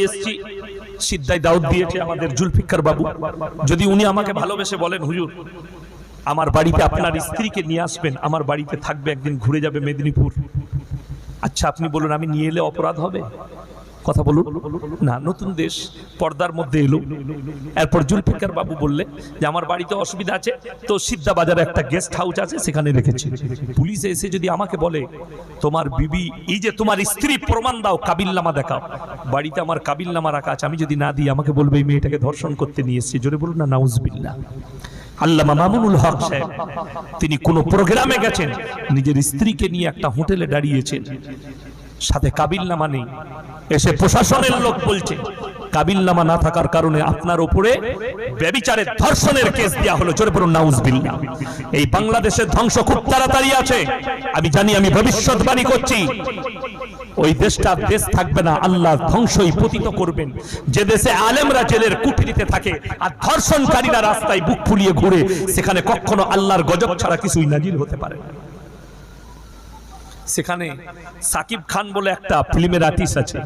এসছি সিদ্ধায় দাওয়াত দিয়েছে আমাদের জুলফিকার বাবু। যদি উনি আমাকে ভালোবেসে বলেন হুজুর আমার বাড়িতে আপনার স্ত্রীকে নিয়ে আসবেন, আমার বাড়িতে থাকবে, একদিন ঘুরে যাবে মেদিনীপুর, আচ্ছা আপনি বলুন আমি নিয়ে এলে অপরাধ হবে? কথা বলুন না। নতুন দেশ পর্দার মধ্যে এলো। এরপর জুলফিকার বাবু বললে যে আমার বাড়িতে অসুবিধা আছে, তো সিদ্ধা বাজারে একটা গেস্ট হাউস আছে সেখানে রেখেছি। পুলিশে এসে যদি আমাকে বলে তোমার বিবি, এই যে তোমার স্ত্রী, প্রমাণ দাও, কাবিলনামা দেখাও, বাড়িতে আমার কাবিলনামা রাখা আছে, আমি যদি না দিই আমাকে বলবে এই মেয়েটাকে ধর্ষণ করতে নিয়ে এসেছি। জোরে বলুন না নাউজুবিল্লাহ। আল্লামা মামুনুল হক সাহেব তিনি কোন প্রোগ্রামে গেছেন, নিজের স্ত্রীকে নিয়ে একটা হোটেলে দাঁড়িয়েছেন, সাথে কাবিলনামা নেই। এসে প্রশাসনের লোক বলছে কাবিলনামা না থাকার কারণে আপনার উপরে ব্যভিচারের ধর্ষণের কেস দেয়া হলো। জোরে বলুন নাউজুবিল্লাহ। এই বাংলাদেশের ধ্বংস খুব তাড়াতাড়ি আছে, আমি জানি, আমি ভবিষ্যৎবাণী করছি। ওই দেশটা দেশ থাকবে না, আল্লাহ ধ্বংসই পতিত করবেন। যে দেশে আলেমরা জেলের কুঠরিতে থাকে আর ধর্ষণকারীরা রাস্তায় বুক ফুলিয়ে ঘুরে, সেখানে কখনো আল্লাহর গজব ছাড়া কিছুই নাজিল হতে পারে না। সেখানে সাকিব খান বলে একটা ফিল্মের আর্টিস্ট আছে,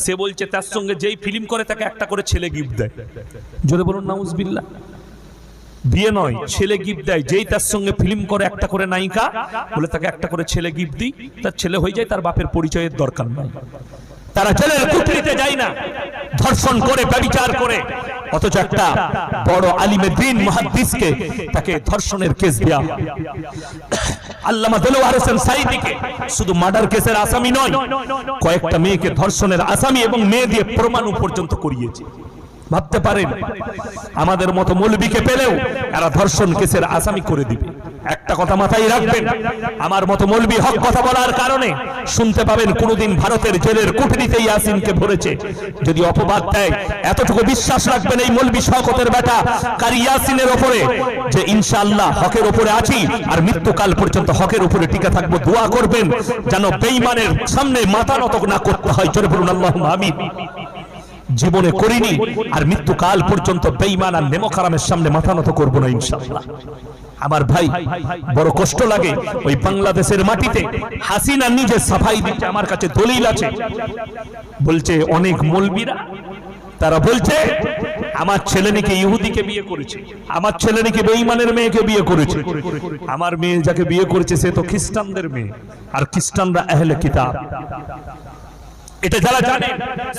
সে বলছে তার সঙ্গে যেই ফিল্ম করে তাকে একটা করে ছেলে গিফট দেয়। জোরে বলুন নাউজুবিল্লাহ। বিয়ে নয়, ছেলে গিফট দেয়। যেই তার সঙ্গে ফিল্ম করে একটা করে নায়িকা, বলে তাকে একটা করে ছেলে গিফট দিই, তার ছেলে হয়ে যায়, তার বাপের পরিচয়ের দরকার নাই। তারা জেলের কুঠরিতে যায় না, ধর্ষণ করে, ব্যভিচার করে, অথচ একটা বড় আলিমে দ্বীন মুহাদ্দিসকে তাকে ধর্ষণের কেস দেয়া। আল্লামা দেলোয়ার হোসেন সাঈদীকে শুধু মার্ডার কেসের আসামি নয়, কয়েকটা মেয়েকে ধর্ষণের আসামি এবং মেয়ে দিয়ে প্রমাণ পর্যন্ত করিয়েছে। ভাবতে পারেন আমাদের মতো মৌলবীকে পেলেও এরা ধর্ষণ কেসের আসামি করে দিবে। একটা কথা মাথায় রাখবেন, আমার মতো মৌলবী হক কথা বলার কারণে শুনতে পাবেন কোনদিন ভারতের জেলের কুঠরিতে ইয়াসিনকে ভরেছে। যদি অপবাদ দেয়, এতটুকু বিশ্বাস রাখবেন এই মৌলবী শওকতের বেটা কারি ইয়াসিনের উপরে, যে ইনশাআল্লাহ হকের উপরে আছি আর মৃত্যুকাল পর্যন্ত হকের উপরে টিকে থাকবো। দোয়া করবেন যেন বেঈমানের সামনে মাথা নত না করতে হয়। জোরে বলুন আল্লাহুম্মা আমিন। জীবনে করিনি আর মৃত্যুকাল পর্যন্ত বেঈমান আর নেমখারামের সামনে মাথা নত করবো না ইনশাআল্লাহ। আমার ভাই বড় কষ্ট লাগে, ওই বাংলাদেশের মাটিতে হাসিনা নিজে সাফাই দিচ্ছে, আমার কাছে দলিল আছে। বলছে অনেক মৌলবীরা, তারা বলছে আমার ছেলে নাকি ইহুদিকে বিয়ে করেছে, আমার ছেলে নাকি বেঈমানের মেয়েকে বিয়ে করেছে। আমার মেয়ে যাকে বিয়ে করেছে সে তো খ্রিস্টানদের মেয়ে, আর খ্রিস্টানরা আহলে কিতাব। এটা যারা জানেন,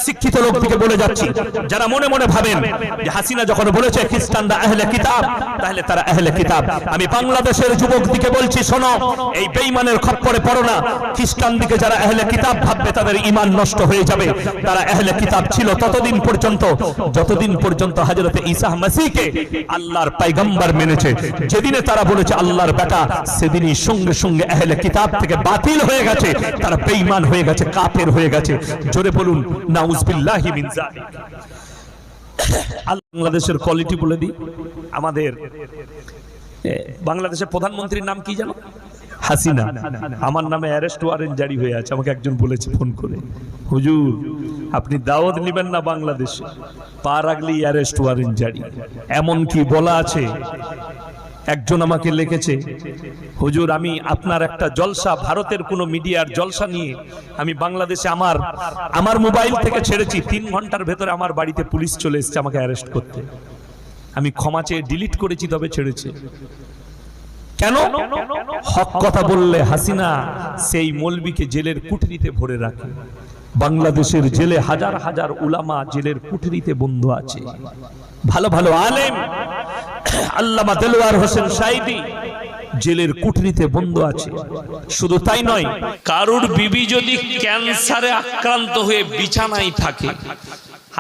শিক্ষিত লোকদিকে বলে যাচ্ছি, যারা মনে মনে ভাবেন যে হাসিনা যখন বলেছে খ্রিস্টানরা আহলে কিতাব, তাহলে তারা আহলে কিতাব। আমি বাংলাদেশের যুবকদিকে বলছি, শোনো, এই বেঈমানের খপ্পরে পড়ো না। খ্রিস্টান দিকে যারা আহলে কিতাব ভাববে তাদের ঈমান নষ্ট হয়ে যাবে। তারা আহলে কিতাব ছিল ততদিন পর্যন্ত যতদিন পর্যন্ত হযরত ঈসা মসিহকে আল্লাহর পয়গম্বর মেনেছে। যেদিনে তারা বলেছে আল্লাহর বেটা, সেদিনই সঙ্গে সঙ্গে আহলে কিতাব থেকে বাতিল হয়ে গেছে, তারা বেঈমান হয়ে গেছে, কাফের হয়ে গেছে। জোরে বলুন নাউজুবিল্লাহি মিন যালিক। বাংলাদেশের কোয়ালিটি বলে দিই, আমাদের বাংলাদেশের প্রধানমন্ত্রীর নাম কি জানো? হাসিনা। আমার নামে অ্যারেস্ট ওয়ারেন্ট জারি হয়ে আছে। আমাকে একজন বলেছে ফোন করে, হুজুর আপনি দাওয়াত নেবেন না বাংলাদেশে, পা রাখলেই অ্যারেস্ট ওয়ারেন্ট জারি। এমন কি বলা আছে? একজন আমাকে লিখেছে, হুজুর আমি আপনার একটা জলসা, ভারতের কোন মিডিয়ার জলসা নিয়ে আমি বাংলাদেশে আমার মোবাইল থেকে ছেড়েছি, 3 ঘন্টার ভেতরে আমার বাড়িতে পুলিশ চলে এসেছে আমাকে অ্যারেস্ট করতে। আমি ক্ষমা চেয়ে ডিলিট করেছি, তবে ছেড়েছে। কেন? হক কথা বললে হাসিনা সেই মৌলবীকে জেলের কুঠরিতে ভরে রাখে। বাংলাদেশের জেলে হাজার হাজার উলামা জেলের কুঠরিতে বন্ধ আছে, ভালো ভালো আলেম। আল্লামা দেলোয়ার হোসেন সাঈদী জেলের কুঠরিতে বন্ধ আছে। শুধু তাই নয়, কারুর বিবি যদি ক্যান্সারে আক্রান্ত হয়ে বিছানায় থাকে,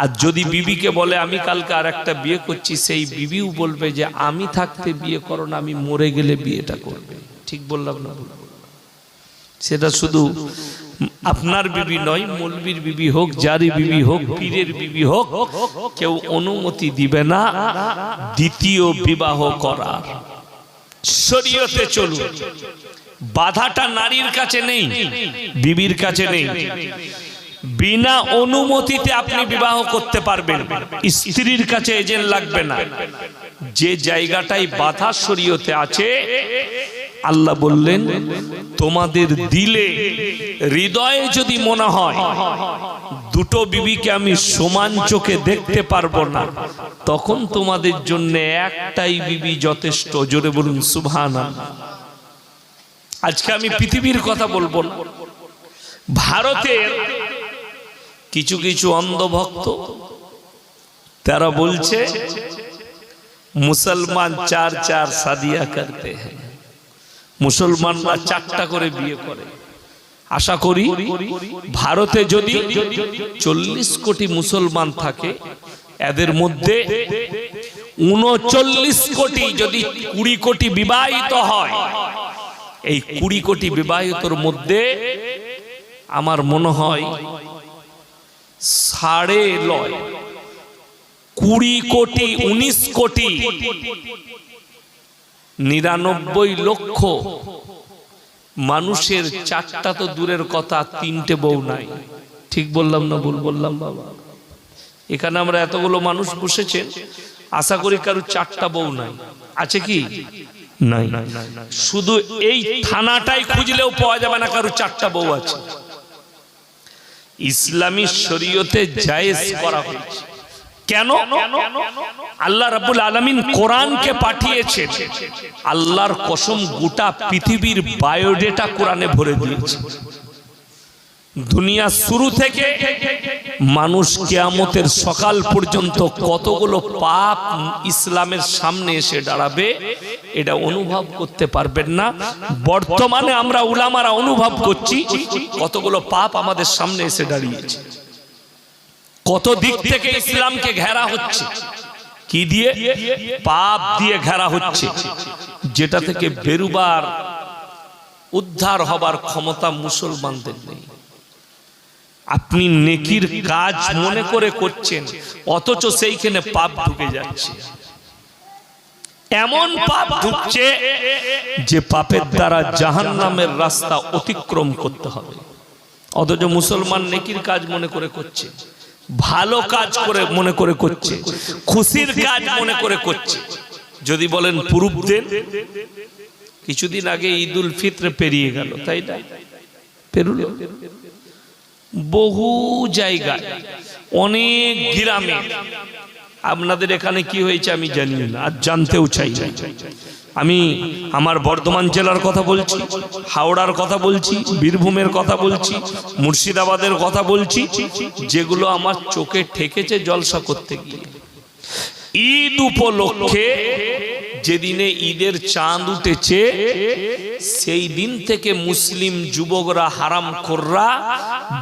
আর যদি বিবিকে বলে আমি কালকে আর একটা বিয়ে করছি, সেই বিবিও বলবে যে আমি থাকতে বিয়ে করো না, আমি মরে গেলে বিয়েটা করবে। ঠিক বললাম না? সেটা শুধু আপনার বিবি নয়, মৌলবীর বিবি হোক, জারি বিবি হোক, পীরের বিবি হোক, কেউ অনুমতি দিবে না দ্বিতীয় বিবাহ করার। শরীয়তে চলুন, বাধাটা নারীর কাছে নেই, বিবির কাছে নেই। বিনা অনুমতিতে আপনি বিবাহ করতে পারবেন, স্ত্রীর কাছে এজেন্ট লাগবে না। যে জায়গাটাই বাধা শরীয়তে আছে, আল্লাহ বললেন তোমাদের দিলে হৃদয়ে যদি মনে হয় দুটো বিবিকে আমি সমান চোখে দেখতে পারবো না, তখন তোমাদের জন্য একটাই বিবি যথেষ্ট। জোরে বলুন সুবহানাল্লাহ। আজকে আমি পৃথিবীর কথা বলবো না, ভারতের কিছু কিছু অন্ধভক্ত তারা বলছে মুসলমান চার চার শাদিয়া করতে হ্যাঁ, মুসলমানরা চারটা করে বিয়ে করে। আশা করি ভারতে যদি 40 কোটি মুসলমান থাকে, এদের মধ্যে 39 কোটি, যদি 20 কোটি বিবাহিত হয়, এই 20 কোটি বিবাহিতর মধ্যে আমার মনে হয় 20 কোটি 19 কোটি 99 লক্ষ মানুষের চারটা তো দূরের কথা, 3টে বউ নাই। ঠিক বললাম না ভুল বললাম বাবা? এখানে আমরা এতগুলো মানুষ বসেছেন, আশা করি কারো 4টা বউ নাই। আছে কি? নাই। শুধু এই থানাটাই খুঁজলেও পাওয়া যাবে না কারো 4টা বউ আছে। ইসলামী শরীয়তে জায়েজ করা হয়েছে। কেন? আল্লাহ রাব্বুল আলামিন কোরআনকে পাঠিয়েছেন। আল্লাহর কসম, গোটা পৃথিবীর বায়োডেটা কোরআনে ভরে দিয়েছে। দুনিয়া শুরু থেকে মানুষ কিয়ামতের সকাল পর্যন্ত কতগুলো পাপ ইসলামের সামনে এসে দাঁড়াবে এটা অনুভব করতে পারবেন না। বর্তমানে আমরা উলামারা অনুভব করছি কতগুলো পাপ আমাদের সামনে এসে দাঁড়িয়েছে, কত দিক থেকে ইসলামকে ঘেরা হচ্ছে। কি দিয়ে? পাপ দিয়ে ঘেরা হচ্ছে, যেটা থেকে বেরুবার উদ্ধার হবার ক্ষমতা মুসলমানদের নেই। আপনি নেকির কাজ মনে করে করছেন, অথচ সেইখানে পাপ ঢুকে যাচ্ছে। এমন পাপ ঢুকছে যে পাপের দ্বারা জাহান্নামের রাস্তা অতিক্রম করতে হবে, অথচ মুসলমান নেকির কাজ মনে করে করছে, ভালো কাজ করে মনে করে করছে, খুশির কাজ মনে করে করছে। যদি বলেন প্রুফ দেন, কিছুদিন আগে ঈদুল ফিত্র পেরিয়ে গেল, তাই না? পেরুল বহু জায়গায়, অনেক গ্রামে। আপনাদের এখানে কি হয়েছে আমি জানি না, আর জানতেও চাই না। আমি আমার বর্ধমান জেলার কথা বলছি, হাওড়ার কথা বলছি, বীরভূমের কথা বলছি, মুর্শিদাবাদের কথা বলছি, যেগুলো আমার চোখে ঠেকেছে জলসা করতে গিয়ে। ঈদ উপলক্ষে যেদিনে ঈদের চাঁদ উঠেছে, সেই দিন থেকে মুসলিম যুবকরা, হারামখোররা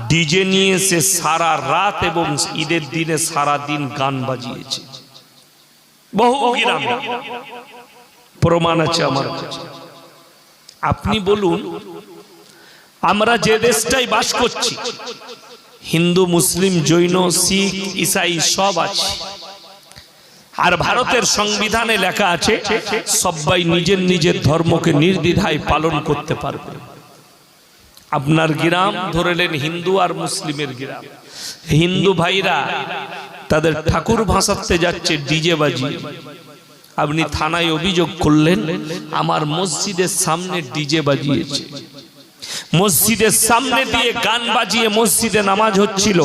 ডিজে নিয়ে এসে সারা রাত এবং ঈদের দিনে সারা দিন গান বাজিয়েছে। বহু গ্রামে প্রমাণ আছে আমার কাছে। আপনি বলুন, আমরা যে দেশটাই বাস করছি, হিন্দু, মুসলিম, জৈন, শিখ, ঈসাই সব আছে। আর ভারতের সংবিধানে লেখা আছে সবাই নিজের নিজের ধর্মকে নির্দ্বিধায় পালন করতে পারবে। আপনার গ্রাম ধরেলেন হিন্দু আর মুসলিমের গ্রাম, হিন্দু ভাইরা তাদের ঠাকুর ভাসাতে যাচ্ছে ডিজে বাজিয়ে। আপনি থানায় অভিযোগ করলেন আমার মসজিদের সামনে ডিজে বাজিয়েছে, মসজিদের সামনে দিয়ে গান বাজিয়ে মসজিদে নামাজ হচ্ছিল,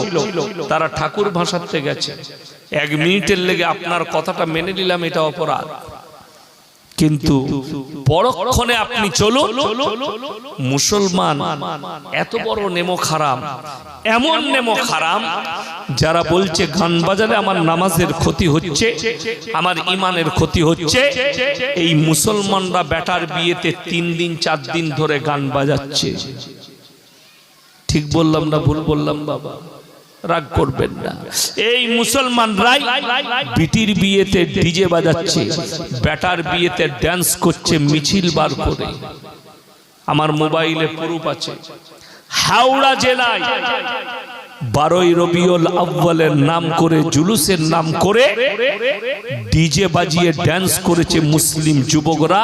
তারা ঠাকুর ভাসাতে গেছে। 1 মিনিটের লেগে আপনার কথাটা মেনে নিলাম, এটা অপরাধ। কিন্তু পরক্ষণে আপনি চলুন, মুসলমান এত বড় নেমো খারাম, এমন নেমো খারাম যারা বলছে গান বাজালে আমার নামাজের ক্ষতি হচ্ছে, আমার ইমানের ক্ষতি হচ্ছে। এই মুসলমানরা বেটার বিয়েতে 3 দিন 4 দিন ধরে গান বাজাচ্ছে। ঠিক বললাম না ভুল বললাম বাবা? রাগ করবেন না। এই মুসলমানরাই বিটির বিয়েতে ডিজে বাজাচ্ছে, বেটার বিয়েতে ড্যান্স করছে মিছিল বার করে। আমার মোবাইলে প্রুফ আছে। হাওড়া জেলায় 12ই রবিউল আউয়ালের নাম করে, জুলুসের নাম করে ডিজে বাজিয়ে ড্যান্স করেছে মুসলিম যুবকরা।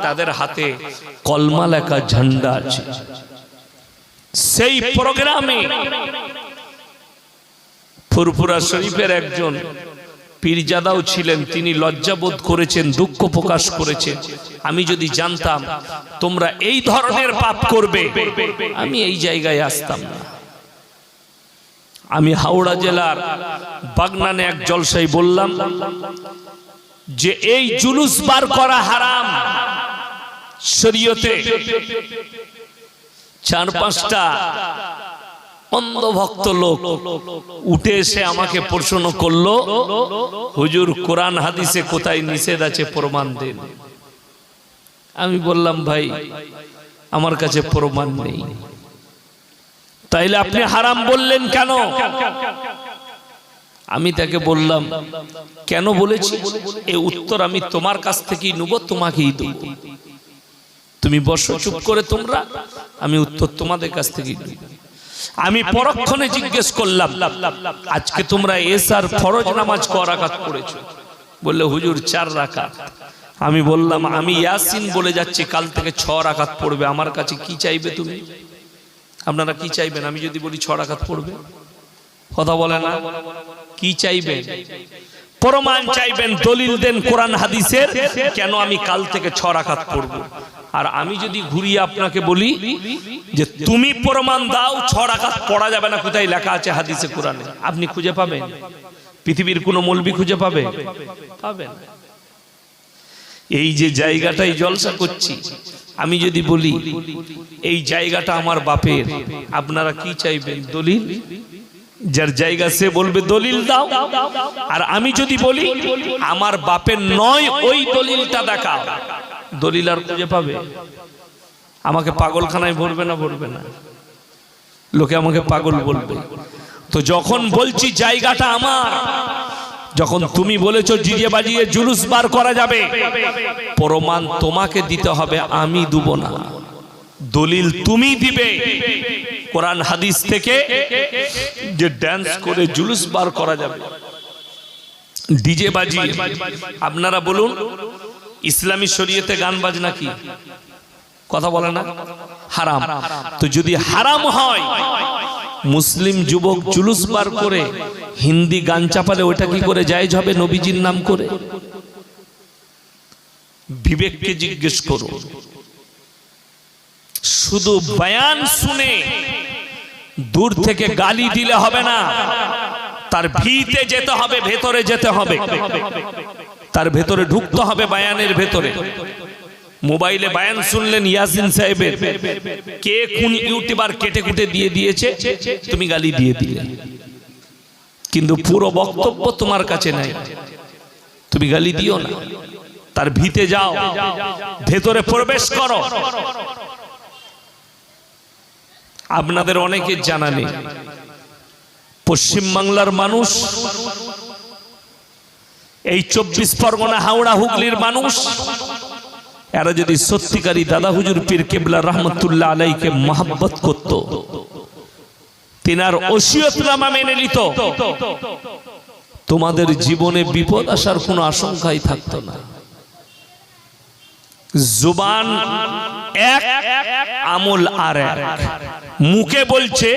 তাদের হাতে কলমা লেখা ঝান্ডা আছে। সেই প্রোগ্রামে ফুরফুরা শরীফের একজন পীরজাদাও ছিলেন, তিনি লজ্জাবোধ করেছেন, দুঃখ প্রকাশ করেছেন। আমি যদি জানতাম তোমরা এই ধরনের পাপ করবে, আমি এই জায়গায় আসতাম না। আমি হাওড়া জেলার বাগনানে এক জলসায় বললাম যে এই জুলুস বার করা হারাম শরীয়তে। 4-5টা অন্ধভক্ত লোক উঠে এসে আমাকে প্রশ্ন করলো, হুজুর কোরআন হাদিসে কোথায় নিষেধ আছে প্রমাণ দেন। আমি বললাম ভাই আমার কাছে প্রমাণ নেই। তাইলে আপনি হারাম বললেন কেন? আমি তাকে বললাম কেন বলেছি এই উত্তর আমি তোমার কাছ থেকেই নেব, তোমাকেই দেব। তুমি বসো চুপ করে তোমরা, আমি উত্তর তোমাদের কাছ থেকেই নেব। আমি পরক্ষণে জিজ্ঞেস করলাম আজকে তোমরা এশার ফরজ নামাজ ক রাকাত পড়েছো? বললে হুজুর 4 রাকাত। আমি বললাম আমি ইয়াসিন বলে যাচ্ছি, কাল থেকে 6 রাকাত পড়বে। আমার কাছে কি চাইবে তুমি? আপনারা কি চাইবেন? আমি যদি বলি 6 রাকাত পড়বে, কথা বলে না, কি চাইবেন? প্রমাণ চাইবেন, দলিল দেন কোরআন হাদিসের কেন আমি কাল থেকে 6 রাকাত পড়ব। আর আমি যদি ঘুরিয়ে আপনাকে বলি যে তুমি প্রমাণ দাও 6 রাকাত পড়া যাবে না, কোথায় লেখা আছে হাদিসে কোরআনে? আপনি খুঁজে পাবেন? পৃথিবীর কোন মৌলবি খুঁজে পাবে? পাবেন। এই যে জায়গাটাই জলসা করছি, আমি যদি বলি এই জায়গাটা আমার বাপের, আপনারা কি চাইবেন? দলিল। যার জায়গা সে বলবে দলিল দাও। আর আমি যদি বলি আমার বাপের নয়, ওই দলিলটা দেখাও, দলিল আর খুঁজে পাবে? আমাকে পাগলখানায় ভরবে না? ভরবে না। লোকে আমাকে পাগল বলবে। তো যখন বলছি জায়গাটা আমার, যখন তুমি বলেছো ডিজে বাজিয়ে জুলুস বার করা যাবে, প্রমাণ তোমাকে দিতে হবে, আমি দেব না। দলিল তুমি দিবে কোরআন হাদিস থেকে যে ড্যান্স করে জুলুস বার করা যাবে, ডিজে বাজিয়ে। আপনারা বলুন ইসলামী শরীয়তে গান বাজনা কি? কথা বলে না? হারাম। তো যদি হারাম হয়, মুসলিম যুবক জুলুস বার করে হিন্দি গান চাপালে ওটা কি করে জায়েজ হবে নবীজির নাম করে? বিবেককে জিজ্ঞেস করুন। শুধু বয়ান শুনে দূর থেকে গালি দিলে হবে না, তার ভিতে যেতে হবে, ভেতরে যেতে হবে, তার ভেতরে ঢুকতে হবে, বয়ানের ভেতরে। মোবাইলে বয়ান শুনলেন ইয়াসিন সাহেবের, কে কোন ইউটিউবার কেটে কুটে দিয়ে দিয়েছে, তুমি গালি দিয়ে দিলে, কিন্তু পুরো বক্তব্য তোমার কাছে নাই, তুমি গালি দিও না। তার ভিতে যাও, ভেতরে প্রবেশ করো। আপনাদের অনেকে জানা নেই, পশ্চিম বাংলার মানুষ, এই 24 পরগনা হাওড়া হুগলির মানুষ, এরা যদি সত্যিকারী দাদা হুজুর পীর কেবলা রহমতুল্লাহ আলাইকে মহব্বত করত, তিনার ওসিয়তনামা মেনে নিত, তোমাদের জীবনে বিপদ আসার কোনো আশঙ্কাই থাকতো না। জুবান এক, আমল আর এক। মুখে বলছে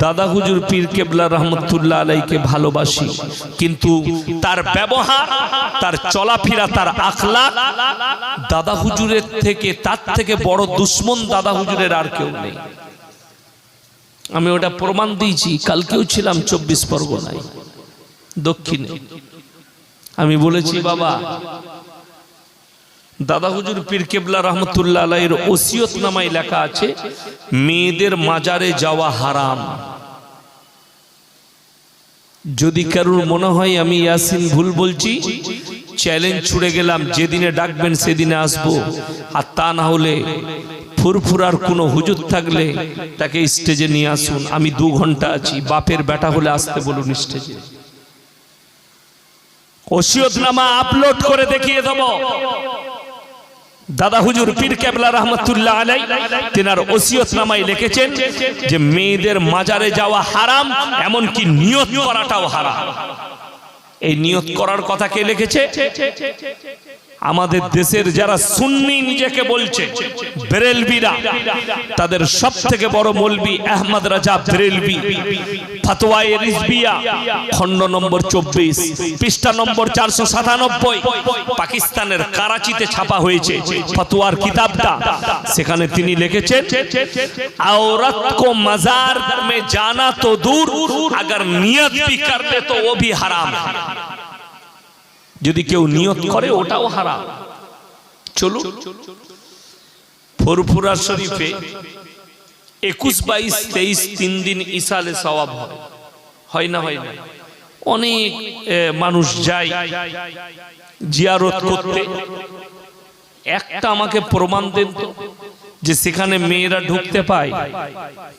দাদা হুজুর পীর কেবলা রহমতুল্লাহ আলাইকে ভালোবাসি, কিন্তু তার ব্যবহার, তার চলাফেরা, তার আখলাক দাদা হুজুরের থেকে, তার থেকে বড় দুশ্মন দাদা হুজুরের আর কেউ নেই। আমি ওটা প্রমাণ দিয়েছি। কালকেও ছিলাম 24 পরগনায় দক্ষিণে। আমি বলেছি বাবা, দাদা হুজুর পীর কেবলা রহমতুল্লাহ আলাইহির ওসিয়তনামায় লেখা আছে মেয়েদের মাজারে যাওয়া হারাম। যদি কারোর মনে হয় আমি ইয়াসিন ভুল বলছি, চ্যালেঞ্জ ছুড়ে গেলাম, যেদিনে ডাকবেন সেদিনে আসবো। আর তা না হলে ফুরফুরার কোনো হুজুর থাকলে তাকে স্টেজে নিয়ে আসুন, আমি 2 ঘন্টা আছি। বাপের বেটা হলে আসতে বলুন স্টেজে। ওসিয়তনামা আপলোড করে দেখিয়ে দেব। দাদা হুজুর পীর কেবলা রহমতুল্লাহ আলাই তেনার ওসিয়তনামায় লিখেছেন যে মেয়েদের মাজারে যাওয়া হারাম, এমনকি নিয়ত করাটাও হারাম। এই নিয়ত করার কথা কে লিখেছে? আমাদের দেশের যারা সুন্নি নিজেকে বলছে বেরেলভিরা, তাদের সবথেকে বড় মৌলবি আহমদ রাজা বেরেলভি ফতোয়ায়ে রিজবিয়া খণ্ড নম্বর 24 পৃষ্ঠা নম্বর 497 পাকিস্তানের করাচিতে ছাপা হয়েছে ফতোয়ার কিতাবটা। সেখানে তিনি লিখেছেন, औरत को मजार में जाना तो दूर, अगर नियत भी कर ले तो वो भी हराम है। যদি কেউ নিয়ত করে ওটাও হারাম। চলো ফুরফুরা শরীফে 21, 22, 23 3 দিন ইসালে সওয়াব হয় না? হয় না? অনেক মানুষ যায় জিয়ারত করতে। একটা আমাকে প্রমাণ দেন তো যে সেখানে মেয়েরা ঢুকতে পায়?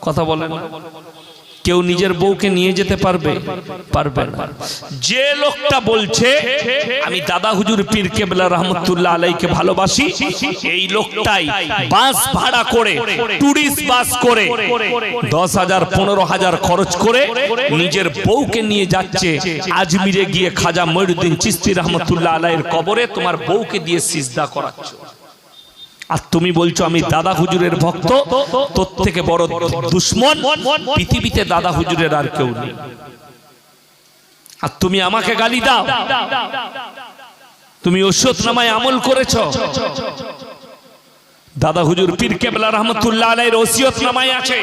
কথা বলেন। কেউ নিজের বউকে নিয়ে যেতে পারবে? পারবে না। যে লোকটা বলছে আমি দাদা হুজুর পীর কেবলা রহমতুল্লাহ আলাইকে ভালোবাসি, এই লোকটাই বাস ভাড়া করে, টুরিস্ট বাস করে 10,000 15,000 খরচ করে নিজের বউকে নিয়ে যাচ্ছে আজমিরে গিয়ে খাজা মঈনুদ্দিন চিশতি রহমতুল্লাহ আলাইয়ের কবরে তোমার বউকে দিয়ে সিজদা করাচ্ছ। আর তুমি বলছো আমি দাদা হুজুরের ভক্ত। তোর থেকে বড় দুশমন পৃথিবীতে দাদা হুজুরের আর কেউ নেই। আর তুমি আমাকে গালি দাও। তুমি ওসিয়ত নামায় আমল করেছো? দাদা হুজুর পীর কেবলা রহমতুল্লাহ আলাইহির ওসিয়ত নামায় আছে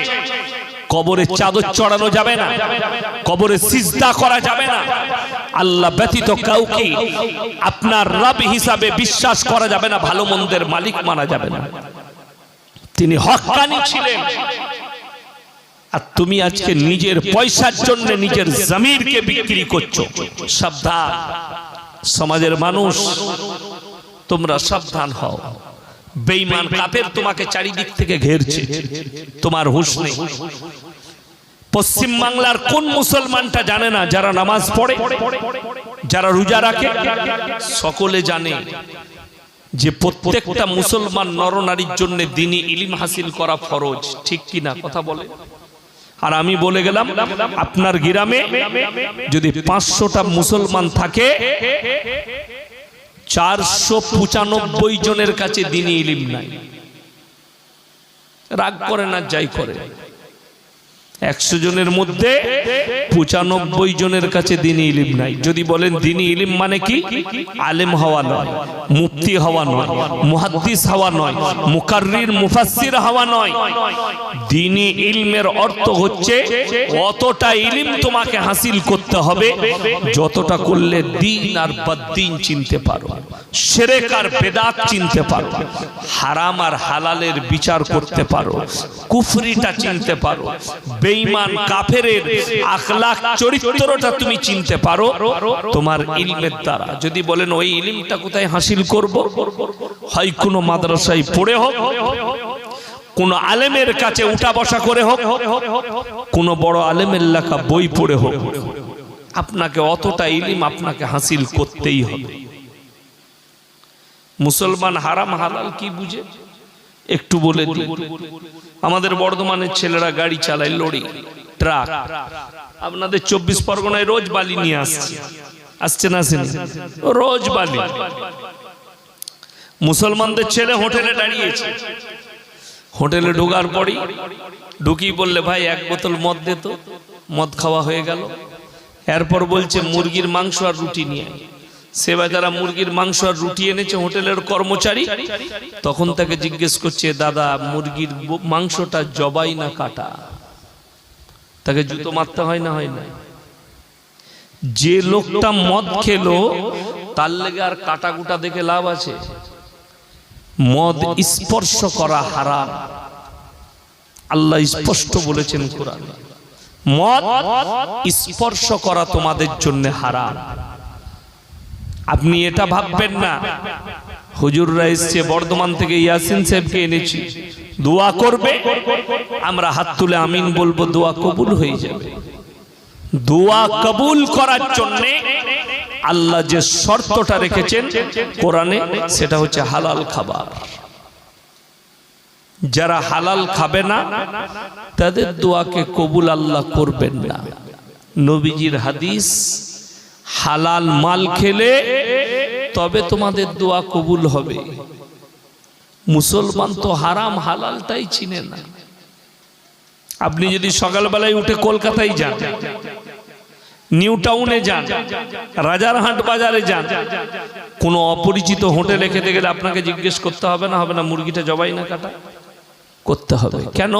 কবরে চাদর চড়ানো যাবে না, কবরে সিজদা করা যাবে না, আল্লাহ ব্যতীত কাউকে আপনার রব হিসাবে বিশ্বাস করা যাবে না, ভালো মন্দের মালিক মানা যাবে না। তিনি হক্কানি ছিলেন। আর তুমি আজকে নিজের পয়সার জন্য নিজের জমিরকে বিক্রি করছো। সাবধান সমাজের মানুষ, তোমরা সাবধান হও। বেঈমান কাফের তোমাকে চারিদিক থেকে ঘেরছে, তোমার হুঁশ নেই। পশ্চিম বাংলার কোন মুসলমানটা জানে না যারা নামাজ পড়ে, যারা রোজা রাখে? সকলে জানে যে প্রত্যেকটা মুসলমান নরনারীর জন্য দ্বীনি ইলম হাসিল করা ফরজ। ঠিক কি না? কথা বলে। আর আমি বলে গেলাম আপনার গ্রামে যদি 500টা মুসলমান থাকে, 495 জনের কাছে দ্বীনি ইলম নাই। রাগ করে না যাই করে, 100 জনের মধ্যে 95 জনের কাছে দ্বীনি ইলম নাই। যদি বলেন দ্বীনি ইলম মানে কি? আলেম হওয়া নয়, মুফতি হওয়া নয়, মুহাদ্দিস হওয়া নয়, মুকাররির মুফাসসির হওয়া নয়। দ্বীনি ইলমের অর্থ হচ্ছে অতটা ইলম তোমাকে হাসিল করতে হবে যতটা করলে দ্বীন আর বদ্দীন চিনতে পারো, শিরক আর বেদাত চিনতে পারো, হারাম আর হালালের বিচার করতে পারো, কুফরিটা চিনতে পারো, বেঈমান কাফেরের আখলাক চরিত্রটা তুমি চিনতে পারো তোমার ইলমের দ্বারা। যদি বলেন ওই ইলমটা কোথায় হাসিল করব? হয় কোনো মাদ্রাসায় পড়ে হোক, কোন আলেমের কাছে উঠা বসা করে হোক, কোন বড় আলেমের লেখা বই পড়ে হোক, আপনাকে অতটা ইলম আপনাকে হাসিল করতেই হবে। মুসলমান হারাম হালাল কি বুঝে একটু বলে দিই। আমাদের বর্ধমানের ছেলেরা গাড়ি চালায়, লরি, ট্রাক। আপনাদের 24 পরগনায় রোজ বালি নিয়ে আসছে না? আসেনি? রোজ বালি। মুসলমানদের ছেলে হোটেলে দাঁড়িয়েছে, হোটেলে ঢোকার পরই ঢুকি বললে ভাই 1 বোতল মদ দে তো। মদ খাওয়া হয়ে গেল। এরপর বলছে মুরগির মাংস আর রুটি নিয়ে। সে বেচারা মুরগির মাংস আর রুটি এনেছে হোটেলের কর্মচারী। তখন তাকে জিজ্ঞেস করছে, দাদা মুরগির মাংসটা জবাই না কাটা? তাকে জুতো মারতে হয় না? হয় না? যে লোকটা মদ খেলো তার লেগে আর কাটা কুটা দেখে লাভ আছে? মদ স্পর্শ করা হারাম, আল্লাহ স্পষ্ট বলেছেন কোরআনে। মদ স্পর্শ করা তোমাদের জন্য হারাম। আপনি এটা ভাববেন না হুজুররা এসছে বর্ধমান থেকে ইয়াসিন সাহেবকে এনেছি, দোয়া করবে, আমরা হাত তুলে আমিন বলবো, দোয়া কবুল হয়ে যাবে। দোয়া কবুল করার জন্য আল্লাহ যে শর্তটা রেখেছেন কোরআনে, সেটা হচ্ছে হালাল খাবার। যারা হালাল খাবে না তাদের দোয়াকে কবুল আল্লাহ করবেন না। নবীজির হাদিস, হালাল মাল খেলে তবে তোমাদের দোয়া কবুল হবে। মুসলমান তো হারাম হালালটাই চিনে না। আপনি যদি সকালবেলায় উঠে কলকাতায় যান, নিউ টাউনে যান, রাজারহাট বাজারে যান, কোনো অপরিচিত হোটেলে খেতে গেলে আপনাকে জিজ্ঞেস করতে হবে না, হবে না মুরগিটা জবাই না কাটা? করতে হবে। কেন?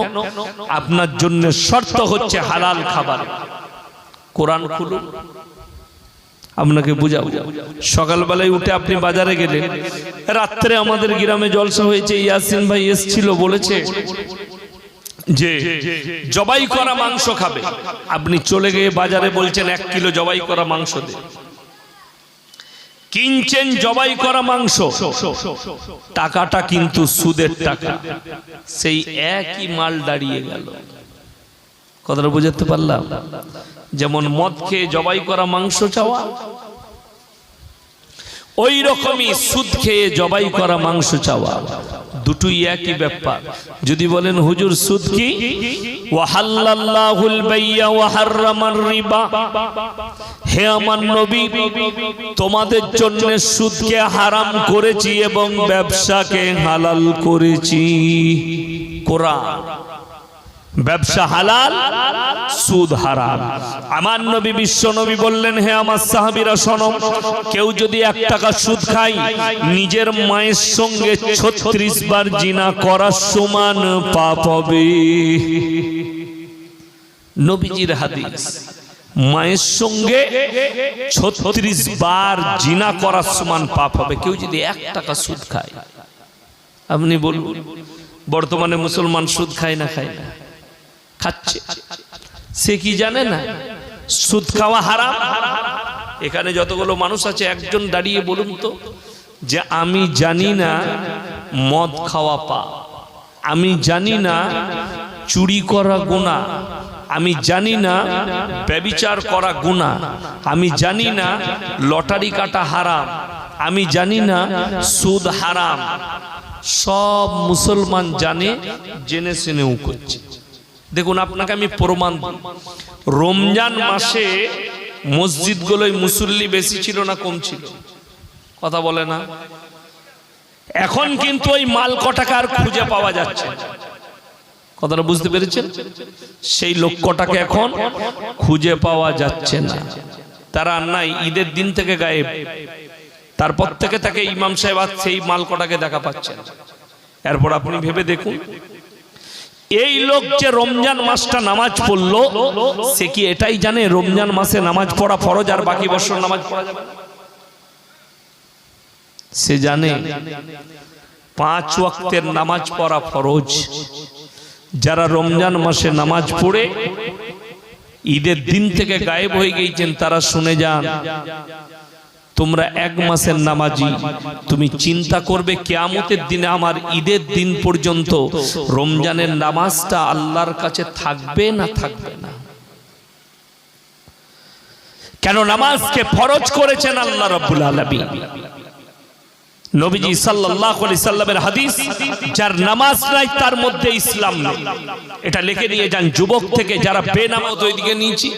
আপনার জন্য শর্ত হচ্ছে হালাল খাবার। কোরআন খুলুন, আপনাকে বুঝাবো। সকালবেলায় উঠে আপনি বাজারে গেলেন, রাত্রে আমাদের গ্রামে জলসা হয়েছে, ইয়াসিন ভাই এসেছিল, বলেছে যে জবাই করা মাংস খাবে। আপনি চলে গিয়ে বাজারে বলছেন 1 কিলো জবাই করা মাংস দে, কিনছেন জবাই করা মাংস, টাকাটা কিন্তু সুদের টাকা, সেই একই মাল দাঁড়িয়ে গেল। কথাটা বুঝাতে পারলাম? যেমন মদ খেয়ে জবাই করা মাংস চাওয়া, ওই রকমই সুদ খেয়ে জবাই করা মাংস চাওয়া, দুটোই একই ব্যাপার। যদি বলেন হুজুর সুদ কি? ওয়াহাল্লাল্লাহুল বাইয়া ওয়া হাররামার রিবা, হে আমার নবী, তোমাদের জন্য সুদকে হারাম করেছি এবং ব্যবসাকে হালাল করেছি। কোরআন। ব্যবসা হালাল, সুদ হারাম। আমার নবী বিশ্ব নবী বললেন, হে আমার সাহাবীরা শোনো, কেউ যদি 1 টাকা সুদ খায়, নিজের মায়ের সঙ্গে 36 বার জিনা করার সমান পাপ হবে। নবীজির হাদিস, মায়ের সঙ্গে 36 বার জিনা করার সমান পাপ হবে কেউ যদি 1 টাকা সুদ খায়। আপনি বলুন, বর্তমানে মুসলমান সুদ খায় না? খায় না, খাচ্ছে। সে কি জানে না সুদ খাওয়া হারাম? এখানে যতগুলো মানুষ আছে, একজন দাঁড়িয়ে বলুন তো যে আমি জানি না মদ খাওয়া পাপ, আমি জানি না চুরি করা গুনাহ, আমি জানি না ব্যভিচার করা গুনাহ, আমি জানি না লটারি কাটা হারাম, আমি জানি না সুদ হারাম। সব মুসলমান জানে, জেনে শুনেও করছে। দেখুন, আপনাকে আমি প্রমাণ দিই। রমজান মাসে মসজিদগুলোয় মুসল্লি বেশি ছিল না কম ছিল? কথা বলে না। এখন কিন্তু ওই মাল কটাকে আর খুঁজে পাওয়া যাচ্ছে। কথাটা বুঝতে পেরেছেন? সেই লক্ষ্যটাকে এখন খুঁজে পাওয়া যাচ্ছে না। তারা নাই, ঈদের দিন থেকে গায়েব, তারপর থেকে তাকে ইমাম সাহেব সেই মাল কটাকে দেখা পাচ্ছেন। এরপর আপনি ভেবে দেখুন, এই লোক যে রমজান মাসটা নামাজ পড়লো, সে কি এটাই জানে রমজান মাসে নামাজ পড়া ফরজ আর বাকি বছর নামাজ পড়া যাবে না? সে জানে 5 ওয়াক্তের নামাজ পড়া ফরজ। যারা রমজান মাসে নামাজ পড়ে ঈদের দিন থেকে গায়েব হয়ে গিয়েছেন, তারা শুনে যান, তোমরা 1 মাসের নামাজি, তুমি চিন্তা করবে কিয়ামতের দিনে আমার ঈদের দিন পর্যন্ত রমজানের নামাজটা আল্লাহর কাছে থাকবে না থাকবে না। কেন? নামাজকে ফরজ করেছেন আল্লাহ রাব্বুল আলামিন। নবীজি সাল্লাল্লাহু আলাইহি সাল্লামের হাদিস, যার নামাজ নাই তার মধ্যে ইসলাম নেই। এটা লিখে নিয়ে যান যুবক থেকে যারা বেনামাজ ওইদিকে নিয়েছি।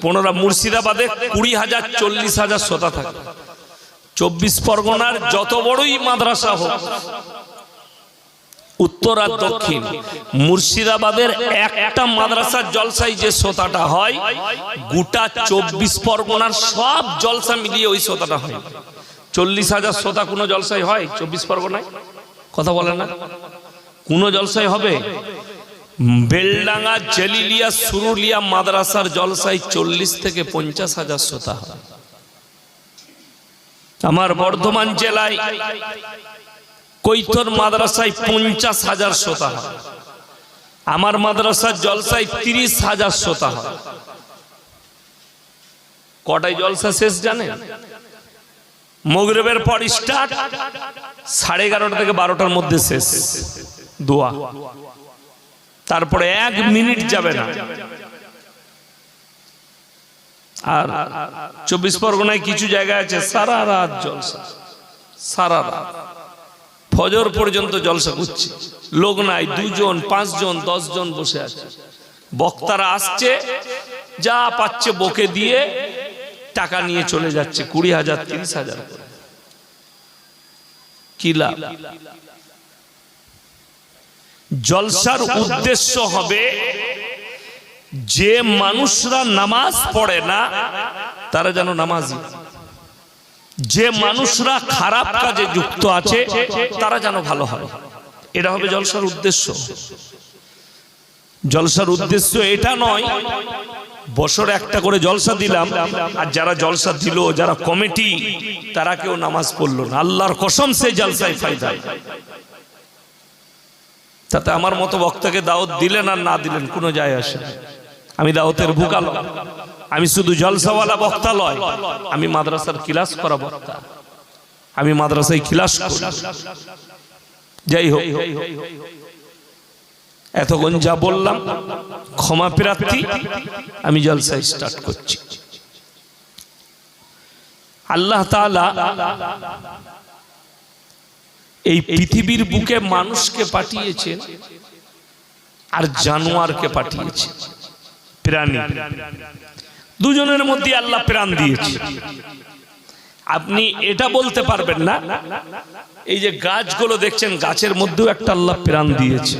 15 মুর্শিদাবাদে 20,000 40,000 শ্রোতা থাকে। 24 পরগনার যত বড়ই মাদ্রাসা হোক, উত্তর আর দক্ষিণ, মুর্শিদাবাদের একটা মাদ্রাসার জলসায় যে শ্রোতাটা হয়, গোটা 24 পরগনার সব জলসা মিলিয়ে ওই শ্রোতাটা হয়। 40,000 শ্রোতা কোনো জলসায় হয় 24 পরগনায়? কথা বলে না। কোনো জলসায় হবে? বেলডাঙ্গা, জেলিলিয়া, সুরুলিয়া মাদ্রাসার জলসায় 40 থেকে 50,000 শ্রোতা হয়। আমার বর্ধমান জেলায় কৈতর মাদ্রাসায় 50,000 শ্রোতা হয়। আমার মাদ্রাসার জলসায় 30,000 শ্রোতা হয়। কটায় জলসা শেষ জানেন? মাগরিবের পর স্টার্ট, 11:30 থেকে 12টার মধ্যে শেষ দোয়া, তারপরে 1 মিনিট যাবে না। আর 24 পরগনায় কিছু জায়গা আছে সারা রাত জলসা, সারা রাত ফজর পর্যন্ত জলসা করছে। লোক নাই, 2 জন 5 জন 10 জন বসে আছে। বক্তারা আসছে, যা পাচ্ছে বকে দিয়ে টাকা নিয়ে চলে যাচ্ছে, 20,000 30,000 করে। কি লাভ? জলসার উদ্দেশ্য হবে যে মানুষরা নামাজ পড়ে না তারা যেন নামাজি, যে মানুষরা খারাপ কাজে যুক্ত আছে তারা যেন ভালো হয়। এটা হবে জলসার উদ্দেশ্য। জলসার উদ্দেশ্য এটা নয় বছরে একটা করে জলসা দিলাম আর যারা জলসা দিল, যারা কমিটি, তারা কেউ নামাজ পড়লো না, আল্লাহর কসম সে জলসায় ফায়দা। তাতে আমার মতো বক্তাকে দাওয়াত দিলেন আর না দিলেন কোনো যায় আসে না। আমি দাওয়াতের ভুকা লয়, আমি শুধু জলসাওয়ালা বক্তা লয়, আমি মাদ্রাসার ক্লাস করা বক্তা, আমি মাদ্রাসায় ক্লাস করি। যাই হোক, এতক্ষণ যা বললাম ক্ষমা প্রার্থী, আমি জলসা স্টার্ট করছি। আল্লাহ তাআলা এই পৃথিবীর বুকে মানুষকে পাঠিয়েছেন আর জানোয়ারকে পাঠিয়েছেন, প্রাণী। দুজনের মধ্যে আল্লাহ প্রাণ দিয়েছে। আপনি এটা বলতে পারবেন না এই যে গাছগুলো দেখছেন, গাছের মধ্যেও একটা আল্লাহ প্রাণ দিয়েছে।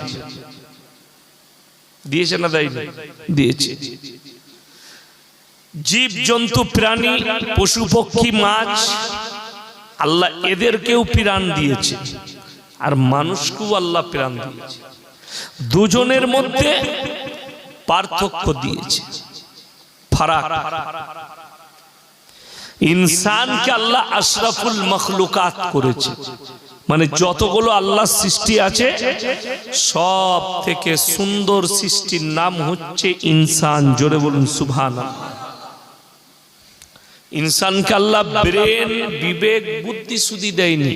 দিয়েছে না দেয়নি? দিয়েছে। জীব জন্তু প্রাণী পশু পক্ষী মাছ আল্লাহ এদেরকেও প্রাণ দিয়েছে আর মানুষকেও আল্লাহ প্রাণ দিয়েছে। দুজনের মধ্যে পার্থক্য দিয়েছে, ফারাক। ইনসানকে আল্লাহ আশরাফুল মখলুকাত করেছে, মানে যতগুলো আল্লাহ সৃষ্টি আছে সব থেকে সুন্দর সৃষ্টির নাম হচ্ছে ইনসান। জোরে বলুন সুবহানাল্লাহ। ইনসানকে আল্লাহ ব্রেন, বিবেক, বুদ্ধি শুধু দেয়নি,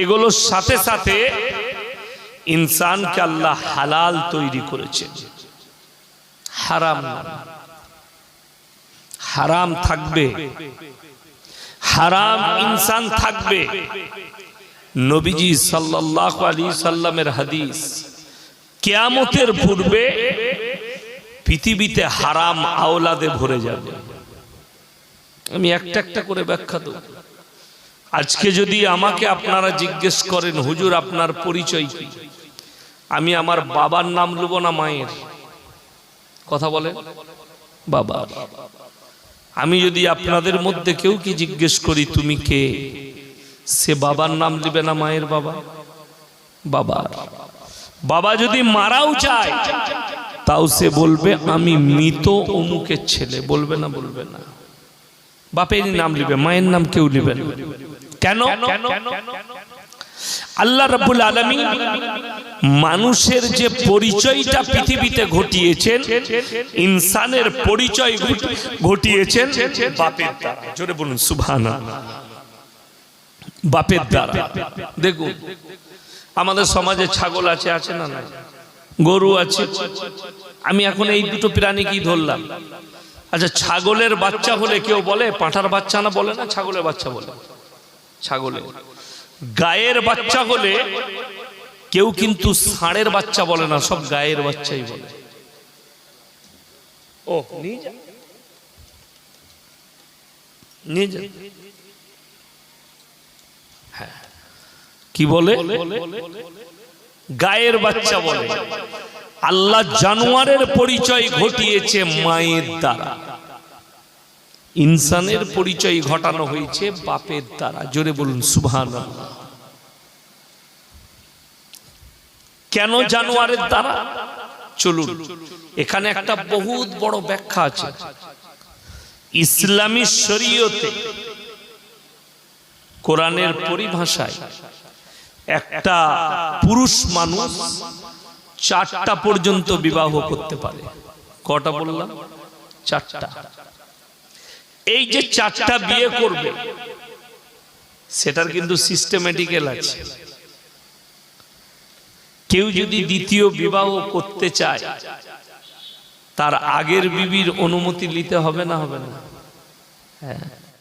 এগুলোর সাথে সাথে ইনসানকে আল্লাহ হালাল তৈরি করেছে। হারাম না, হারাম থাকবে, হারাম ইনসান থাকবে। নবীজি সাল্লাল্লাহু আলাইহি সাল্লামের হাদিস, কিয়ামতের পূর্বে পৃথিবীতে হারাম আওলাদে ভরে যাবে। আমি একটা একটা করে ব্যাখ্যা দেব। আজকে যদি আমাকে আপনারা জিজ্ঞেস করেন হুজুর আপনার পরিচয় কি, আমি আমার বাবার নাম নেব না মায়ের? কথা বলে বাবা। আমি যদি আপনাদের মধ্যে কেউ কি জিজ্ঞেস করি তুমি কে, সে বাবার নাম নেবে না মায়ের? বাবা বাবা। বাবা যদি মারাও যায় তাও সে বলবে আমি মৃত অমুকের ছেলে, বলবে না? বলবে না। বাপেরই নাম নেবে, মায়ের নাম কেউ নেবে না। কেন? আল্লাহ রাব্বুল আলামিন মানুষের যে পরিচয়টা পৃথিবীতে ঘটিয়েছেন, ইনসানের পরিচয় ঘটিয়েছেন বাপের দ্বারা। জোরে বলুন সুবহানাল্লাহ। বাপের দ্বারা। দেখুন আমাদের সমাজে ছাগল আছে, আছে না? না, গরু আছে। আমি এখন এই দুটো প্রাণীকেই ধরলাম। আচ্ছা, ছাগলের বাচ্চা হলে কেউ বলে পাঁঠার বাচ্চা না, বলে না? ছাগলের বাচ্চা বলে। ছাগলের গায়ের বাচ্চা হলে কেউ কিন্তু ষাঁড়ের বাচ্চা বলে না, সব গায়ের বাচ্চাই বলে। ও নিয়ে যা, নিয়ে যা। হ্যাঁ, কি বলে? গায়ের বাচ্চা বলে। আল্লাহ জানোয়ারের পরিচয় ঘটিয়েছে মায়ের দ্বারা, ইনসানের পরিচয় ঘটানো হয়েছে বাপের দ্বারা। জোরে বলুন সুবহানাল্লাহ। কেন জানোয়ারের দ্বারা? চলুন, এখানে একটা বহুত বড় ব্যাখ্যা আছে। ইসলামী শরীয়তে কোরআনের পরিভাষায় একটা পুরুষ মানুষ 4টা পর্যন্ত বিবাহ করতে পারে। কটা বললাম? 4টা। এই যে 4টা বিয়ে করবে সেটার কিন্তু সিস্টেমেটিক্যাল আছে। কেউ যদি দ্বিতীয় বিবাহ করতে চায় তার আগের বিবির অনুমতি নিতে হবে না? হবে না? হ্যাঁ।